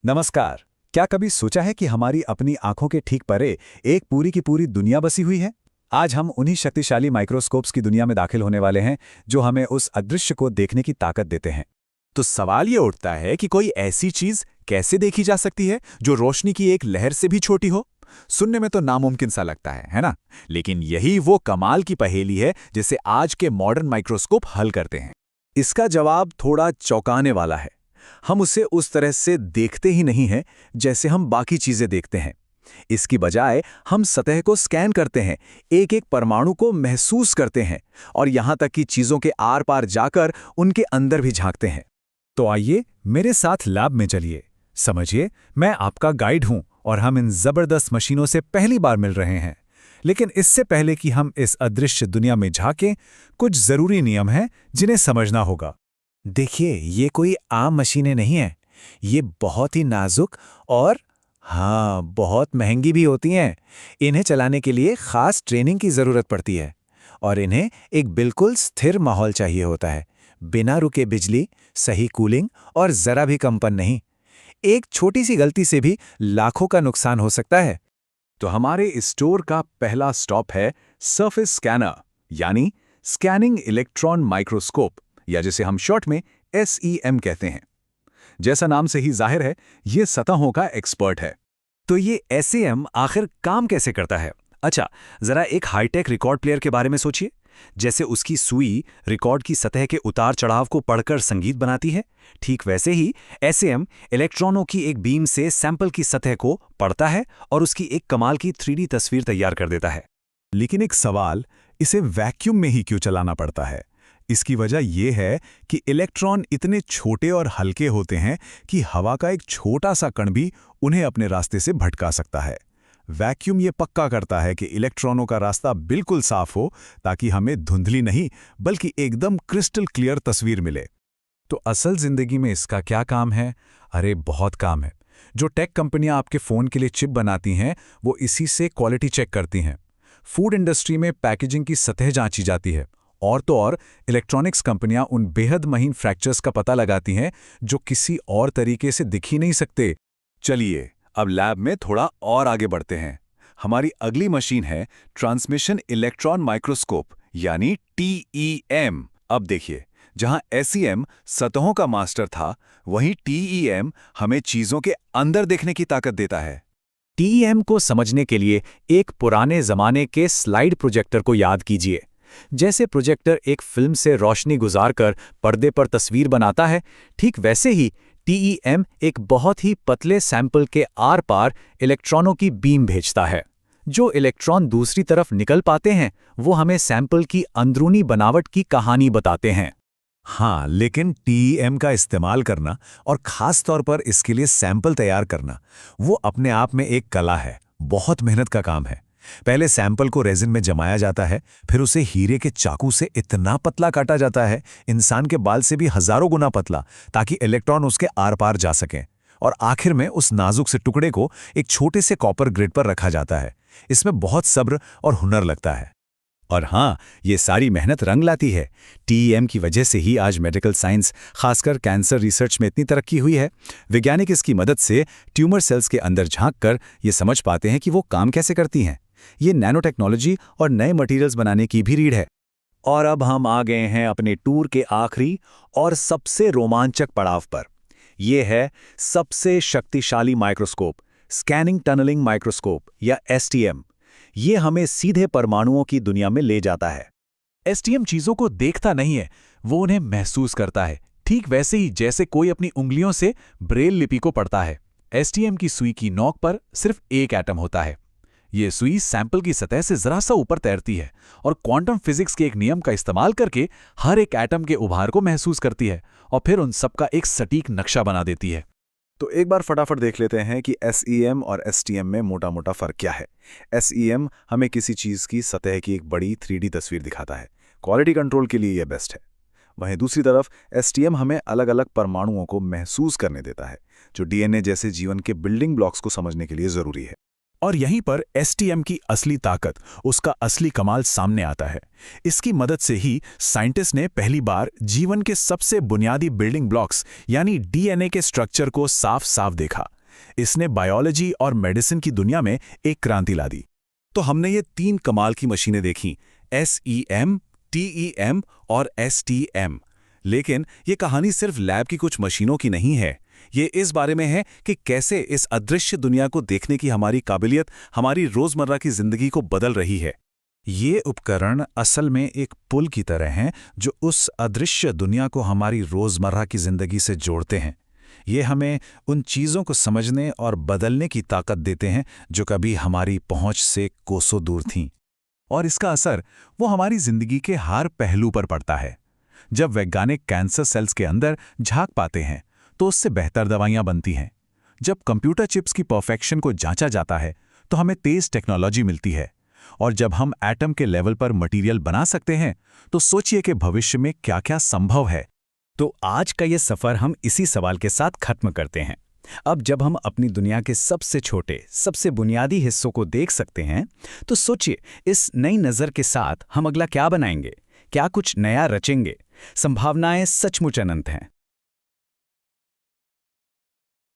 नमस्कार। क्या कभी सोचा है कि हमारी अपनी आंखों के ठीक परे एक पूरी की पूरी दुनिया बसी हुई है? आज हम उन्हीं शक्तिशाली माइक्रोस्कोप्स की दुनिया में दाखिल होने वाले हैं जो हमें उस अदृश्य को देखने की ताकत देते हैं। तो सवाल ये उठता है कि कोई ऐसी चीज कैसे देखी जा सकती है जो रोशनी की एक लहर से भी छोटी हो। सुनने में तो नामुमकिन सा लगता है ना? लेकिन यही वो कमाल की पहेली है जिसे आज के मॉडर्न माइक्रोस्कोप हल करते हैं। इसका जवाब थोड़ा चौंकाने वाला है। हम उसे उस तरह से देखते ही नहीं हैं जैसे हम बाकी चीजें देखते हैं। इसकी बजाय हम सतह को स्कैन करते हैं, एक एक परमाणु को महसूस करते हैं और यहां तक कि चीजों के आर पार जाकर उनके अंदर भी झांकते हैं। तो आइए मेरे साथ लैब में चलिए, समझिए मैं आपका गाइड हूं और हम इन जबरदस्त मशीनों से पहली बार मिल रहे हैं। लेकिन इससे पहले कि हम इस अदृश्य दुनिया में झांकें, कुछ जरूरी नियम हैं जिन्हें समझना होगा। देखिए, ये कोई आम मशीनें नहीं हैं। ये बहुत ही नाजुक और हाँ, बहुत महंगी भी होती हैं। इन्हें चलाने के लिए खास ट्रेनिंग की ज़रूरत पड़ती है और इन्हें एक बिल्कुल स्थिर माहौल चाहिए होता है, बिना रुके बिजली, सही कूलिंग और ज़रा भी कंपन नहीं। एक छोटी सी गलती से भी लाखों का नुकसान हो सकता है। तो हमारे इस स्टोर का पहला स्टॉप है सरफेस स्कैनर, यानी स्कैनिंग इलेक्ट्रॉन माइक्रोस्कोप, या जिसे हम शॉर्ट में SEM कहते हैं। जैसा नाम से ही जाहिर है, ये सतहों का एक्सपर्ट है। तो ये SEM आखिर काम कैसे करता है? अच्छा, जरा एक हाईटेक रिकॉर्ड प्लेयर के बारे में सोचिए। जैसे उसकी सुई रिकॉर्ड की सतह के उतार चढ़ाव को पढ़कर संगीत बनाती है, ठीक वैसे ही SEM इलेक्ट्रॉनों की एक बीम से सैंपल की सतह को पढ़ता है और उसकी एक कमाल की 3D तस्वीर तैयार कर देता है। लेकिन एक सवाल, इसे वैक्यूम में ही क्यों चलाना पड़ता है? इसकी वजह यह है कि इलेक्ट्रॉन इतने छोटे और हल्के होते हैं कि हवा का एक छोटा सा कण भी उन्हें अपने रास्ते से भटका सकता है। वैक्यूम ये पक्का करता है कि इलेक्ट्रॉनों का रास्ता बिल्कुल साफ हो, ताकि हमें धुंधली नहीं बल्कि एकदम क्रिस्टल क्लियर तस्वीर मिले। तो असल जिंदगी में इसका क्या काम है? अरे बहुत काम है। जो टेक कंपनियां आपके फ़ोन के लिए चिप बनाती हैं, वो इसी से क्वालिटी चेक करती हैं। फूड इंडस्ट्री में पैकेजिंग की सतह जांची जाती है, और तो और इलेक्ट्रॉनिक्स कंपनियां उन बेहद महीन फ्रैक्चर्स का पता लगाती हैं जो किसी और तरीके से दिख ही नहीं सकते। चलिए अब लैब में थोड़ा और आगे बढ़ते हैं। हमारी अगली मशीन है ट्रांसमिशन इलेक्ट्रॉन माइक्रोस्कोप, यानी TEM। अब देखिए, जहां SEM सतहों का मास्टर था, वहीं TEM हमें चीजों के अंदर देखने की ताकत देता है। TEM को समझने के लिए एक पुराने जमाने के स्लाइड प्रोजेक्टर को याद कीजिए। जैसे प्रोजेक्टर एक फिल्म से रोशनी गुजारकर पर्दे पर तस्वीर बनाता है, ठीक वैसे ही TEM एक बहुत ही पतले सैंपल के आर पार इलेक्ट्रॉनों की बीम भेजता है। जो इलेक्ट्रॉन दूसरी तरफ निकल पाते हैं, वो हमें सैंपल की अंदरूनी बनावट की कहानी बताते हैं। हाँ, लेकिन TEM का इस्तेमाल करना और खास तौर पर इसके लिए सैंपल तैयार करना, वो अपने आप में एक कला है, बहुत मेहनत का काम है। पहले सैंपल को रेजिन में जमाया जाता है, फिर उसे हीरे के चाकू से इतना पतला काटा जाता है, इंसान के बाल से भी हजारों गुना पतला, ताकि इलेक्ट्रॉन उसके आर पार जा सकें। और आखिर में उस नाजुक से टुकड़े को एक छोटे से कॉपर ग्रिड पर रखा जाता है। इसमें बहुत सब्र और हुनर लगता है। और हाँ, ये सारी मेहनत रंग लाती है। TEM की वजह से ही आज मेडिकल साइंस, खासकर कैंसर रिसर्च में इतनी तरक्की हुई है। वैज्ञानिक इसकी मदद से ट्यूमर सेल्स के अंदर झांककर ये समझ पाते हैं कि वो काम कैसे करती हैं। ये नैनो टेक्नोलॉजी और नए मटेरियल्स बनाने की भी रीढ़ है। और अब हम आ गए हैं अपने टूर के आखिरी और सबसे रोमांचक पड़ाव पर। यह है सबसे शक्तिशाली माइक्रोस्कोप, स्कैनिंग टनलिंग माइक्रोस्कोप या STM। ये हमें सीधे परमाणुओं की दुनिया में ले जाता है। STM चीजों को देखता नहीं है, वो उन्हें महसूस करता है, ठीक वैसे ही जैसे कोई अपनी उंगलियों से ब्रेल लिपि को पढ़ता है। STM की सुई की नोक पर सिर्फ एक एटम होता है। ये सुई सैंपल की सतह से जरा सा ऊपर तैरती है और क्वांटम फिजिक्स के एक नियम का इस्तेमाल करके हर एक एटम के उभार को महसूस करती है और फिर उन सब का एक सटीक नक्शा बना देती है। तो एक बार फटाफट देख लेते हैं कि SEM और STM में मोटा मोटा फर्क क्या है। SEM हमें किसी चीज़ की सतह की एक बड़ी 3D तस्वीर दिखाता है। क्वालिटी कंट्रोल के लिए यह बेस्ट है। वहीं दूसरी तरफ STM हमें अलग अलग परमाणुओं को महसूस करने देता है, जो DNA जैसे जीवन के बिल्डिंग ब्लॉक्स को समझने के लिए ज़रूरी है। और यहीं पर STM की असली ताकत, उसका असली कमाल सामने आता है। इसकी मदद से ही साइंटिस्ट ने पहली बार जीवन के सबसे बुनियादी बिल्डिंग ब्लॉक्स यानी DNA के स्ट्रक्चर को साफ साफ देखा। इसने बायोलॉजी और मेडिसिन की दुनिया में एक क्रांति ला दी। तो हमने ये 3 कमाल की मशीनें देखी, SEM, TEM और STM। लेकिन ये कहानी सिर्फ लैब की कुछ मशीनों की नहीं है। ये इस बारे में है कि कैसे इस अदृश्य दुनिया को देखने की हमारी काबिलियत हमारी रोजमर्रा की जिंदगी को बदल रही है। ये उपकरण असल में एक पुल की तरह हैं जो उस अदृश्य दुनिया को हमारी रोजमर्रा की जिंदगी से जोड़ते हैं। ये हमें उन चीज़ों को समझने और बदलने की ताकत देते हैं जो कभी हमारी पहुंच से कोसों दूर थीं। और इसका असर वो हमारी जिंदगी के हर पहलू पर पड़ता है। जब वैज्ञानिक कैंसर सेल्स के अंदर झांक पाते हैं तो उससे बेहतर दवाइयां बनती हैं। जब कंप्यूटर चिप्स की परफेक्शन को जांचा जाता है तो हमें तेज टेक्नोलॉजी मिलती है। और जब हम एटम के लेवल पर मटेरियल बना सकते हैं तो सोचिए कि भविष्य में क्या क्या संभव है। तो आज का ये सफ़र हम इसी सवाल के साथ खत्म करते हैं। अब जब हम अपनी दुनिया के सबसे छोटे, सबसे बुनियादी हिस्सों को देख सकते हैं, तो सोचिए इस नई नज़र के साथ हम अगला क्या बनाएंगे, क्या कुछ नया रचेंगे। संभावनाएं सचमुच अनंत हैं।